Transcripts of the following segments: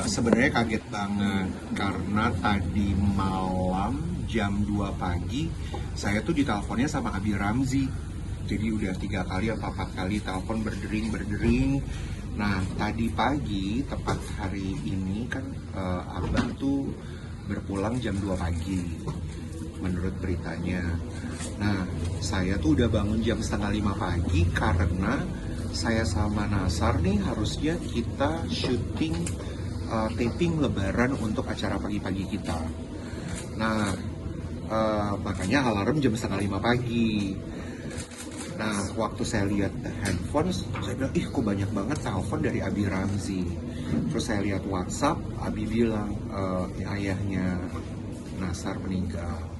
Sebenarnya kaget banget karena tadi malam jam 2 pagi saya tuh diteleponnya sama Abi Ramzi. Jadi udah 3 kali atau 4 kali telepon berdering. Nah tadi pagi tepat hari ini kan Abang tuh berpulang jam 2 pagi menurut beritanya. Nah saya tuh udah bangun jam setengah 5 pagi karena saya sama Nasar nih harusnya kita syuting taping lebaran untuk acara pagi-pagi kita. Nah, makanya alarm jam setengah 5 pagi. Nah, waktu saya lihat handphone, saya bilang, ih kok banyak banget telepon dari Abi Ramzi. Terus saya lihat WhatsApp, Abi bilang, ayahnya Nasar meninggal.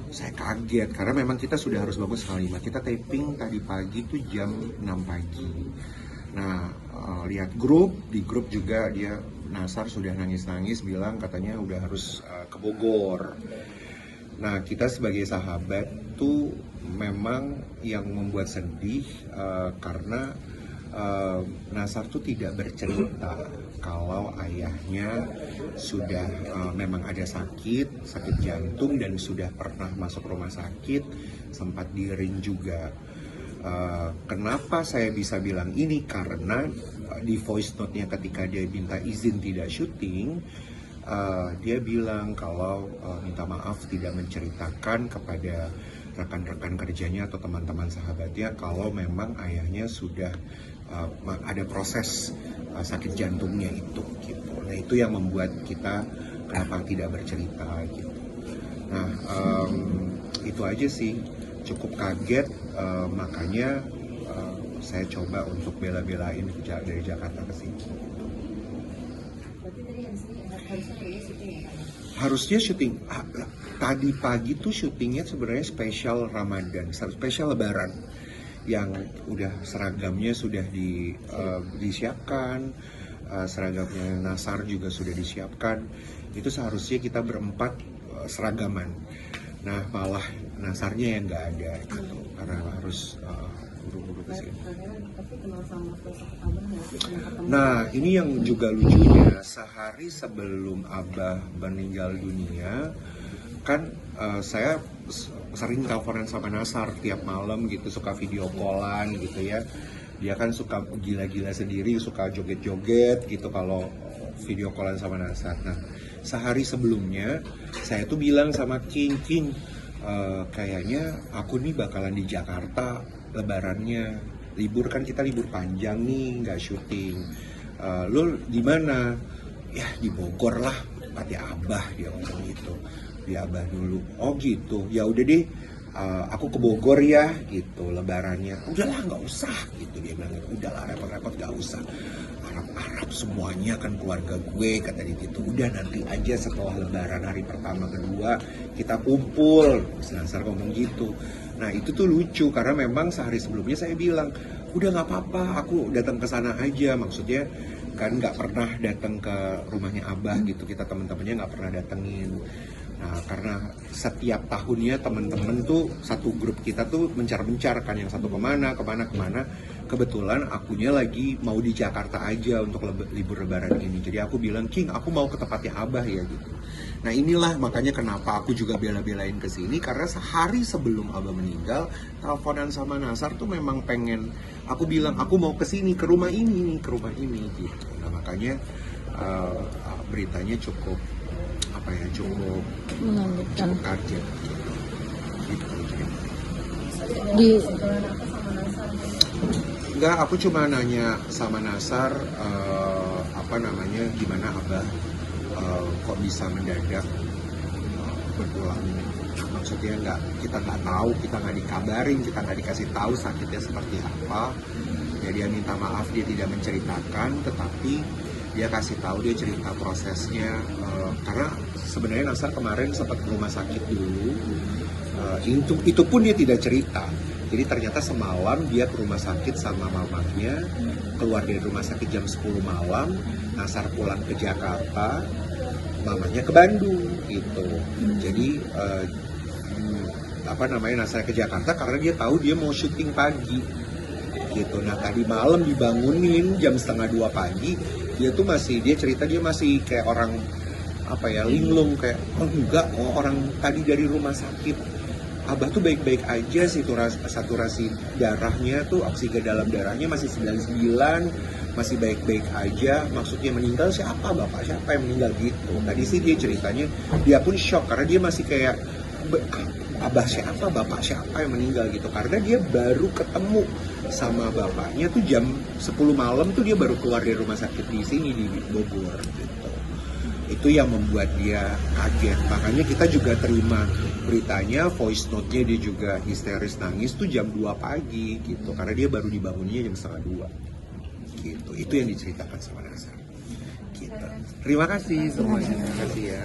Saya kaget, karena memang kita sudah harus bangun setengah 5. Kita taping tadi pagi tuh jam 6 pagi. Nah, lihat di grup juga dia Nasar sudah nangis-nangis bilang katanya udah harus ke Bogor. Nah, kita sebagai sahabat tuh memang yang membuat sedih karena Nasar tuh tidak bercerita kalau ayahnya sudah memang ada sakit jantung dan sudah pernah masuk rumah sakit, sempat di ring juga. Kenapa saya bisa bilang ini? Karena di voice note-nya ketika dia minta izin tidak syuting, dia bilang kalau minta maaf tidak menceritakan kepada rekan-rekan kerjanya atau teman-teman sahabatnya kalau memang ayahnya sudah ada proses sakit jantungnya itu gitu. Nah itu yang membuat kita kenapa tidak bercerita gitu. Nah itu aja sih, cukup kaget, makanya saya coba untuk bela-belain dari Jakarta ke sini. Harusnya syuting tadi pagi tuh syutingnya sebenarnya spesial Ramadan, spesial Lebaran yang udah seragamnya sudah disiapkan, seragamnya Nasar juga sudah disiapkan. Itu seharusnya kita berempat seragaman. Nah malah Nasarnya yang nggak ada gitu, karena harus buru-buru kesini. Nah ini yang juga lucunya, sehari sebelum Abah meninggal dunia kan saya sering teleponan sama Nasar tiap malam gitu, suka video callan gitu ya. Dia kan suka gila-gila sendiri, suka joget-joget gitu kalau video callan sama Nasar. Nah sehari sebelumnya saya tuh bilang sama King, kayaknya aku nih bakalan di Jakarta lebarannya, libur kan kita libur panjang nih nggak syuting. Lo di mana? Ya di Bogor lah, tempatnya Abah, dia ngomong gitu. Di Abah dulu. Oh gitu, ya udah deh, aku ke Bogor ya gitu lebarannya. Udahlah nggak usah gitu, dia bilang gitu. Udahlah repot-repot nggak usah, Arab semuanya kan keluarga gue, kata dia gitu. Udah nanti aja setelah lebaran hari pertama kedua kita kumpul. Nasar ngomong gitu. Nah itu tuh lucu karena memang sehari sebelumnya saya bilang udah nggak apa-apa, aku datang ke sana aja. Maksudnya kan nggak pernah datang ke rumahnya Abah gitu, kita teman-temannya nggak pernah datengin. Nah karena setiap tahunnya teman-teman tuh satu grup kita tuh mencar-mencar kan, yang satu kemana. Kebetulan akunya lagi mau di Jakarta aja untuk libur lebaran ini. Jadi aku bilang, King aku mau ke tempatnya Abah ya gitu. Nah inilah makanya kenapa aku juga bela-belain ke sini, karena sehari sebelum Abah meninggal teleponan sama Nasar tuh memang pengen, aku bilang aku mau ke sini, ke rumah ini gitu. Nah makanya beritanya cukup mengagetkan kaget gitu. di Enggak, aku cuma nanya sama Nasar gimana Abah kok bisa mendadak berpulang. Maksudnya kita nggak tahu, kita nggak dikabarin, kita nggak dikasih tahu sakitnya seperti apa. Ya dia minta maaf, dia tidak menceritakan, tetapi dia kasih tahu, dia cerita prosesnya. Karena sebenarnya Nasar kemarin sempat ke rumah sakit dulu. Itu pun dia tidak cerita. Jadi ternyata semalam dia ke rumah sakit sama mamanya, keluar dari rumah sakit jam 10 malam, Nasar pulang ke Jakarta, mamanya ke Bandung gitu. Jadi Nasar ke Jakarta karena dia tahu dia mau syuting pagi gitu. Nah tadi malam dibangunin jam setengah 2 pagi, dia cerita dia masih kayak orang apa ya, linglung, kayak oh enggak, oh orang tadi dari rumah sakit, abah tuh baik-baik aja sih, saturasi darahnya tuh, oksigen dalam darahnya masih 99, masih baik-baik aja. Maksudnya meninggal siapa, bapak siapa yang meninggal gitu. Tadi sih dia ceritanya dia pun shock karena dia masih kayak abah siapa, bapak siapa yang meninggal gitu, karena dia baru ketemu sama bapaknya tuh jam 10 malam tuh, dia baru keluar dari rumah sakit di sini di Bogor gitu. Itu yang membuat dia kaget. Makanya kita juga terima beritanya, voice note-nya dia juga histeris nangis tuh jam 2 pagi gitu, karena dia baru dibangunnya jam setengah 2 gitu. Itu yang diceritakan sama Nazar gitu. Terima kasih semuanya. Terima kasih ya.